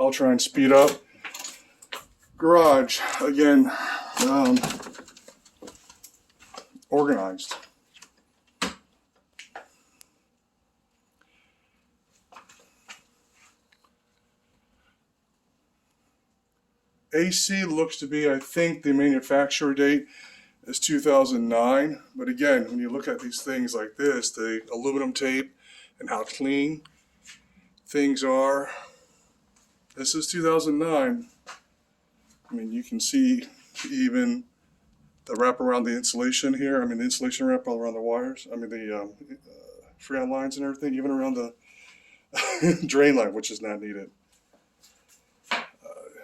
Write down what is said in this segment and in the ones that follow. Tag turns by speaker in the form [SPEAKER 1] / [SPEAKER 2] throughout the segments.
[SPEAKER 1] I'll try and speed up. Garage, again, organized. AC looks to be, I think the manufacturer date is 2009. But again, when you look at these things like this, the aluminum tape and how clean things are, this is 2009. I mean, you can see even the wrap around the insulation here. I mean, the insulation wrap all around the wires. I mean, the freon lines and everything, even around the drain line, which is not needed.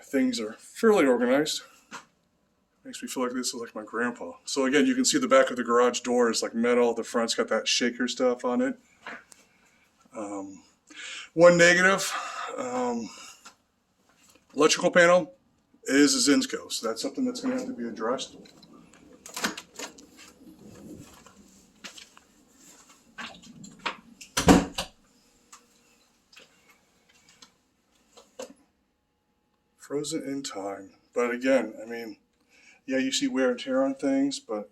[SPEAKER 1] Things are fairly organized. Makes me feel like this is like my grandpa. So again, you can see the back of the garage door is like metal. The front's got that shaker stuff on it. One negative, electrical panel is a Zinsco, so that's something that's going to have to be addressed. Frozen in time. But again, I mean, yeah, you see wear and tear on things, but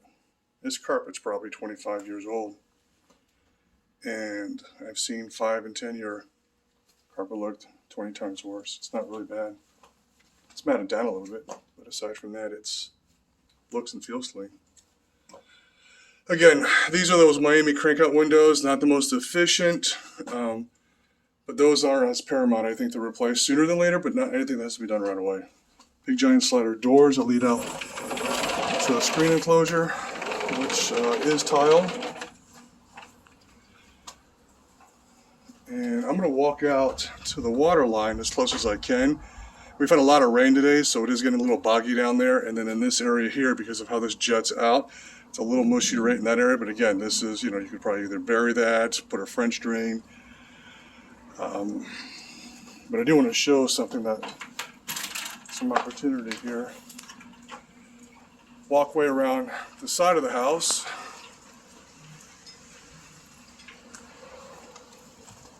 [SPEAKER 1] this carpet's probably 25 years old. And I've seen 5 and 10 year carpet looked 20 times worse. It's not really bad. It's matted down a little bit, but aside from that, it's looks and feels clean. Again, these are those Miami crank-out windows, not the most efficient, but those are as paramount, I think, to replace sooner than later, but not anything that has to be done right away. Big giant slider doors that lead out to a screen enclosure, which is tiled. And I'm going to walk out to the water line as close as I can. We've had a lot of rain today, so it is getting a little boggy down there. And then in this area here, because of how this juts out, it's a little mushy right in that area. But again, this is, you know, you could probably either bury that, put a French drain. But I do want to show something that, some opportunity here. Walkway around the side of the house.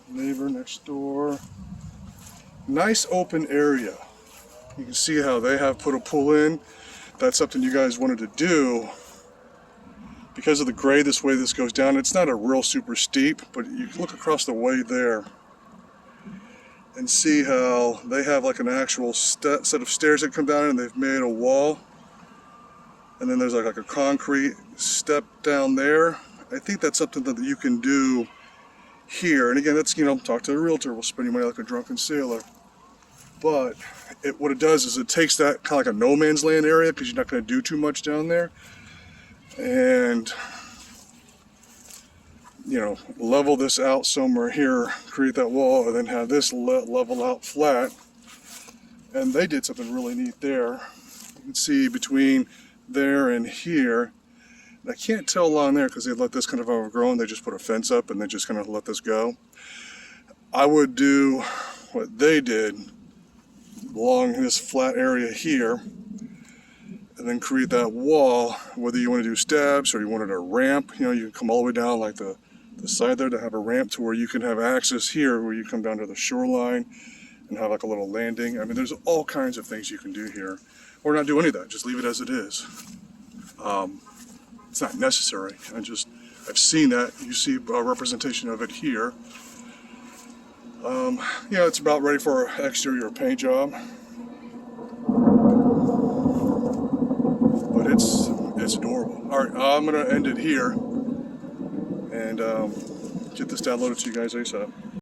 [SPEAKER 1] Neighbor next door. Nice open area. You can see how they have put a pool in. That's something you guys wanted to do. Because of the grade, this way this goes down, it's not a real super steep, but you can look across the way there and see how they have like an actual set of stairs that come down and they've made a wall. And then there's like a concrete step down there. I think that's something that you can do here. And again, that's, you know, talk to a realtor, we'll spend you money like a drunken sailor. But what it does is it takes that kind of like a no man's land area, because you're not going to do too much down there, and, you know, level this out somewhere here, create that wall, and then have this level out flat. And they did something really neat there. You can see between there and here, and I can't tell along there because they let this kind of overgrown. They just put a fence up and they just kind of let this go. I would do what they did along this flat area here, and then create that wall, whether you want to do steps or you wanted a ramp. You know, you can come all the way down like the side there to have a ramp to where you can have access here, where you come down to the shoreline and have like a little landing. I mean, there's all kinds of things you can do here, or not do any of that, just leave it as it is. It's not necessary. I've seen that. You see a representation of it here. Yeah, it's about ready for an exterior paint job, but it's adorable. All right, I'm gonna end it here and get this downloaded to you guys ASAP.